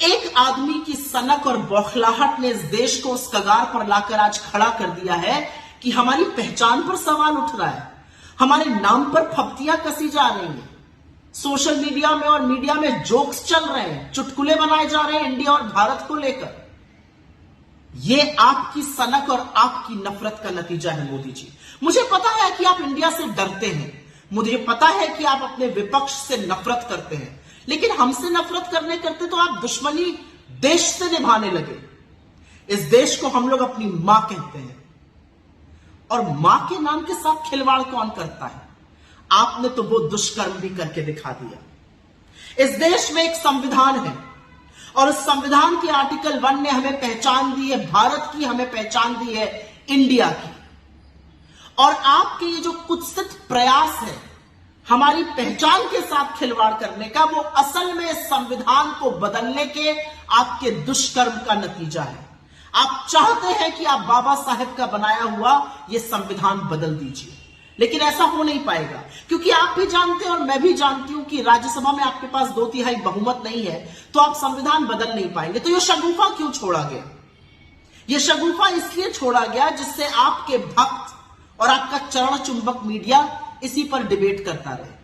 एक आदमी की सनक और बौखलाहट ने इस देश को उस कगार पर लाकर आज खड़ा कर दिया है कि हमारी पहचान पर सवाल उठ रहा है, हमारे नाम पर फप्तियां कसी जा रही हैं, सोशल मीडिया में और मीडिया में जोक्स चल रहे हैं, चुटकुले बनाए जा रहे हैं इंडिया और भारत को लेकर। यह आपकी सनक और आपकी नफरत का नतीजा है मोदी जी। मुझे पता है कि आप इंडिया से डरते हैं, मुझे पता है कि आप अपने विपक्ष से नफरत करते हैं, लेकिन हमसे नफरत करते तो आप दुश्मनी देश से निभाने लगे। इस देश को हम लोग अपनी मां कहते हैं और मां के नाम के साथ खिलवाड़ कौन करता है? आपने तो वो दुष्कर्म भी करके दिखा दिया। इस देश में एक संविधान है और उस संविधान के आर्टिकल 1 ने हमें पहचान दी है भारत की, हमें पहचान दी है इंडिया की। और आपके ये जो कुत्सित प्रयास है हमारी पहचान के साथ खिलवाड़ करने का, वो असल में इस संविधान को बदलने के आपके दुष्कर्म का नतीजा है। आप चाहते हैं कि आप बाबा साहेब का बनाया हुआ यह संविधान बदल दीजिए, लेकिन ऐसा हो नहीं पाएगा, क्योंकि आप भी जानते हैं और मैं भी जानती हूं कि राज्यसभा में आपके पास 2/3 बहुमत नहीं है, तो आप संविधान बदल नहीं पाएंगे। तो यह शगुफा क्यों छोड़ा गया? यह शगुफा इसलिए छोड़ा गया जिससे आपके भक्त और आपका चरण चुंबक मीडिया इसी पर डिबेट करता रहे।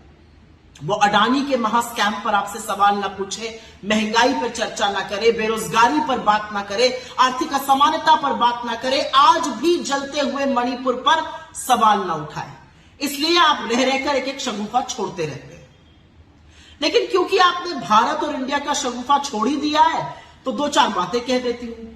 वो अडानी के महास्कैम पर आपसे सवाल ना पूछे, महंगाई पर चर्चा ना करे, बेरोजगारी पर बात ना करे, आर्थिक असमानता पर बात ना करे, आज भी जलते हुए मणिपुर पर सवाल ना उठाए। इसलिए आप रह रहकर एक एक शगुफा छोड़ते रहते हैं। लेकिन क्योंकि आपने भारत और इंडिया का शगुफा छोड़ ही दिया है, तो 2-4 बातें कह देती हूं।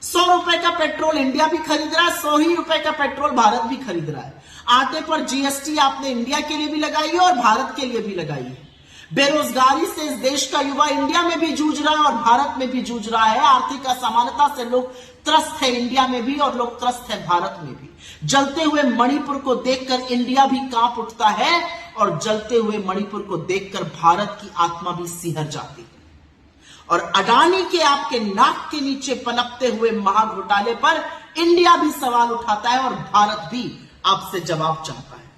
100 रुपए का पेट्रोल इंडिया भी खरीद रहा है, 100 ही रुपए का पेट्रोल भारत भी खरीद रहा है। आटे पर जीएसटी आपने इंडिया के लिए भी लगाई है और भारत के लिए भी लगाई है। बेरोजगारी से इस देश का युवा इंडिया में भी जूझ रहा है और भारत में भी जूझ रहा है। आर्थिक असमानता से लोग त्रस्त है इंडिया में भी और लोग त्रस्त है भारत में भी। जलते हुए मणिपुर को देखकर इंडिया भी कांप उठता है और जलते हुए मणिपुर को देखकर भारत की आत्मा भी सिहर जाती है। और अडानी के आपके नाक के नीचे पनपते हुए महाघोटाले पर इंडिया भी सवाल उठाता है और भारत भी आपसे जवाब चाहता है।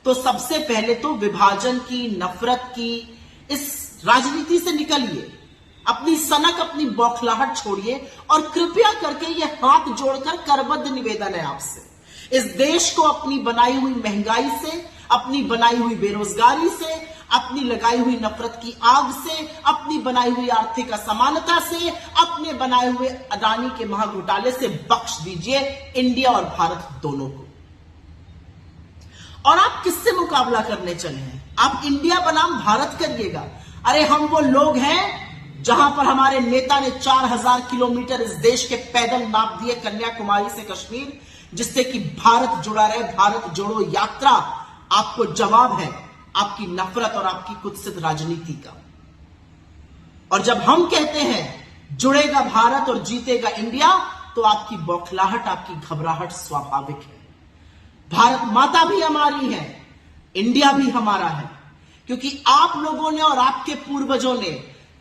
तो सबसे पहले तो विभाजन की, नफरत की इस राजनीति से निकलिए, अपनी सनक, अपनी बौखलाहट छोड़िए और कृपया करके यह हाथ जोड़कर करबद्ध निवेदन है आपसे, इस देश को अपनी बनाई हुई महंगाई से, अपनी बनाई हुई बेरोजगारी से, अपनी लगाई हुई नफरत की आग से, अपनी बनाई हुई आर्थिक असमानता से, अपने बनाए हुए अडानी के महाघोटाले से बख्श दीजिए इंडिया और भारत दोनों को। और आप किससे मुकाबला करने चले हैं? आप इंडिया बनाम भारत करिएगा। अरे हम वो लोग हैं जहां पर हमारे नेता ने 4000 किलोमीटर इस देश के पैदल नाप दिए कन्याकुमारी से कश्मीर, जिससे कि भारत जुड़ा रहे। भारत जोड़ो यात्रा आपको जवाब है आपकी नफरत और आपकी कुत्सित राजनीति का। और जब हम कहते हैं जुड़ेगा भारत और जीतेगा इंडिया, तो आपकी बौखलाहट, आपकी घबराहट स्वाभाविक है। भारत माता भी हमारी है, इंडिया भी हमारा है, क्योंकि आप लोगों ने और आपके पूर्वजों ने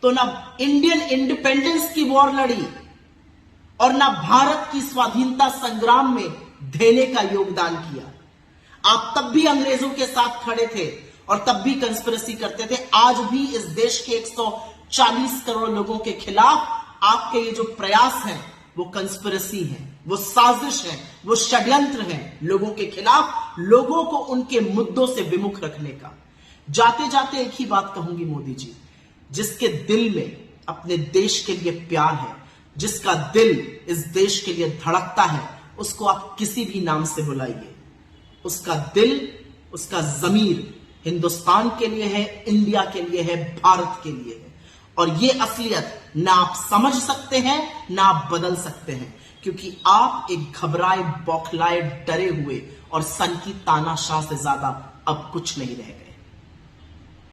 तो ना इंडियन इंडिपेंडेंस की वॉर लड़ी और ना भारत की स्वाधीनता संग्राम में धेले का योगदान किया। आप तब भी अंग्रेजों के साथ खड़े थे और तब भी कंस्पिरेसी करते थे। आज भी इस देश के 140 करोड़ लोगों के खिलाफ आपके ये जो प्रयास हैं वो कंस्पिरेसी है, वो साजिश है, वो षड्यंत्र है लोगों के खिलाफ, लोगों को उनके मुद्दों से विमुख रखने का। जाते जाते एक ही बात कहूंगी मोदी जी, जिसके दिल में अपने देश के लिए प्यार है, जिसका दिल इस देश के लिए धड़कता है, उसको आप किसी भी नाम से बुलाइए, उसका दिल, उसका जमीर हिंदुस्तान के लिए है, इंडिया के लिए है, भारत के लिए है। और ये असलियत ना आप समझ सकते हैं ना आप बदल सकते हैं, क्योंकि आप एक घबराए, बौखलाए, डरे हुए और सन की तानाशाह से ज्यादा अब कुछ नहीं रह गए।